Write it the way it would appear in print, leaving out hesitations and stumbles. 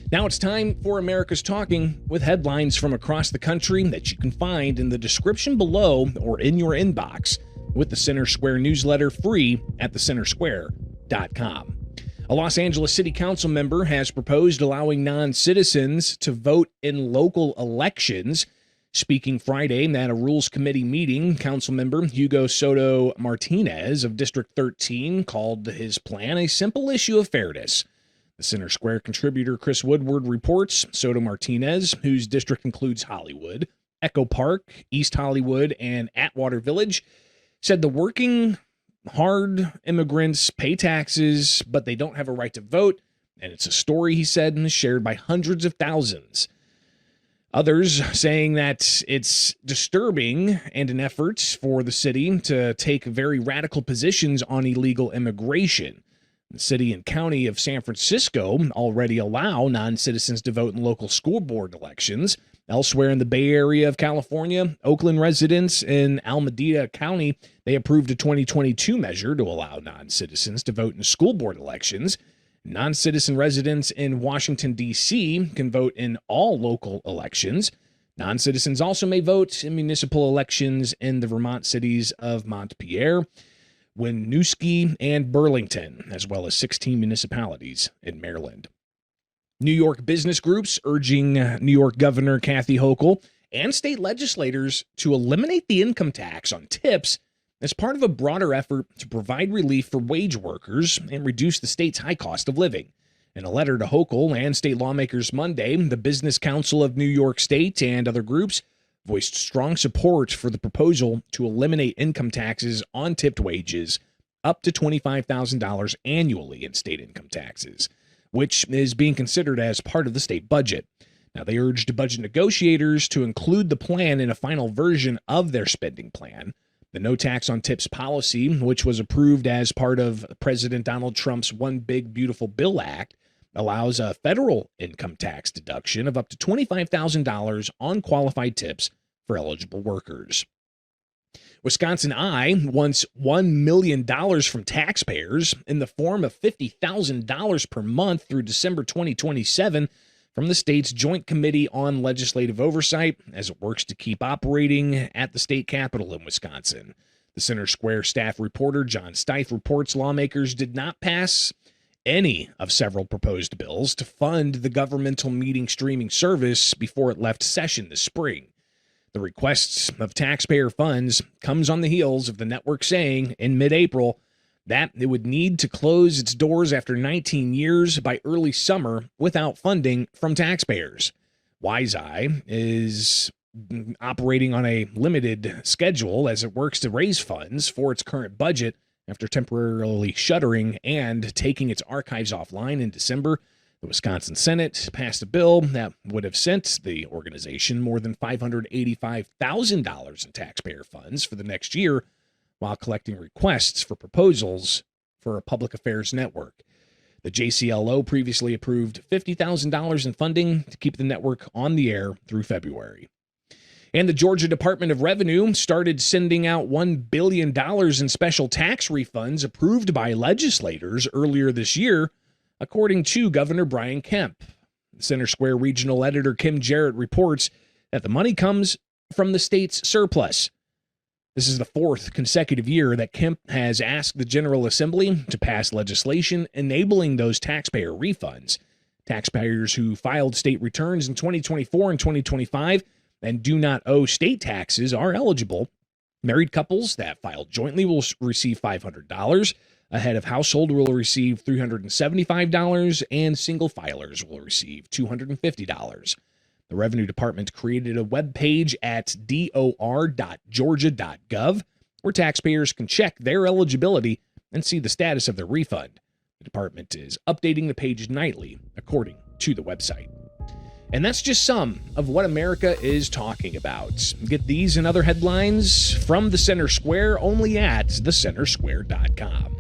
Now it's time for America's Talking, with headlines from across the country that you can find in the description below or in your inbox with the Center Square newsletter, free at thecentersquare.com. A Los Angeles City Council member has proposed allowing non-citizens to vote in local elections. Speaking Friday at a Rules Committee meeting, Councilmember Hugo Soto Martinez of District 13 called his plan a simple issue of fairness. The Center Square contributor Chris Woodward reports Soto Martinez, whose district includes Hollywood, Echo Park, East Hollywood, and Atwater Village, said the working hard immigrants pay taxes, but they don't have a right to vote, and it's a story, he said, and is shared by hundreds of thousands. Others saying that it's disturbing and an effort for the city to take very radical positions on illegal immigration. The city and county of San Francisco already allow non-citizens to vote in local school board elections. Elsewhere in the Bay Area of California, Oakland residents in Alameda County, they approved a 2022 measure to allow non-citizens to vote in school board elections. Non-citizen residents in Washington, D.C. can vote in all local elections. Non-citizens also may vote in municipal elections in the Vermont cities of Montpelier, Winooski, and Burlington, as well as 16 municipalities in Maryland. New York business groups urging New York Governor Kathy Hochul and state legislators to eliminate the income tax on tips as part of a broader effort to provide relief for wage workers and reduce the state's high cost of living. In a letter to Hochul and state lawmakers Monday, the Business Council of New York State and other groups voiced strong support for the proposal to eliminate income taxes on tipped wages up to $25,000 annually in state income taxes, which is being considered as part of the state budget. Now, they urged budget negotiators to include the plan in a final version of their spending plan. The no tax on tips policy, which was approved as part of President Donald Trump's One Big Beautiful Bill Act, allows a federal income tax deduction of up to $25,000 on qualified tips for eligible workers. WisconsinEye wants $1 million from taxpayers in the form of $50,000 per month through December 2027 from the state's Joint Committee on Legislative Oversight as it works to keep operating at the state capitol in Wisconsin. The Center Square staff reporter John Stife reports lawmakers did not pass any of several proposed bills to fund the governmental meeting streaming service before it left session this spring. The requests of taxpayer funds comes on the heels of the network saying in mid-April that it would need to close its doors after 19 years by early summer without funding from taxpayers. WisconsinEye is operating on a limited schedule as it works to raise funds for its current budget after temporarily shuttering and taking its archives offline in December. The Wisconsin Senate passed a bill that would have sent the organization more than $585,000 in taxpayer funds for the next year while collecting requests for proposals for a public affairs network. The JCLO previously approved $50,000 in funding to keep the network on the air through February. And the Georgia Department of Revenue started sending out $1 billion in special tax refunds approved by legislators earlier this year, according to Governor Brian Kemp. Center Square Regional Editor Kim Jarrett reports that the money comes from the state's surplus. This is the fourth consecutive year that Kemp has asked the General Assembly to pass legislation enabling those taxpayer refunds. Taxpayers who filed state returns in 2024 and 2025 and do not owe state taxes are eligible. Married couples that filed jointly will receive $500. A head of household will receive $375, and single filers will receive $250. The Revenue Department created a web page at dor.georgia.gov where taxpayers can check their eligibility and see the status of their refund. The department is updating the page nightly, according to the website. And that's just some of what America is talking about. Get these and other headlines from the Center Square only at thecentersquare.com.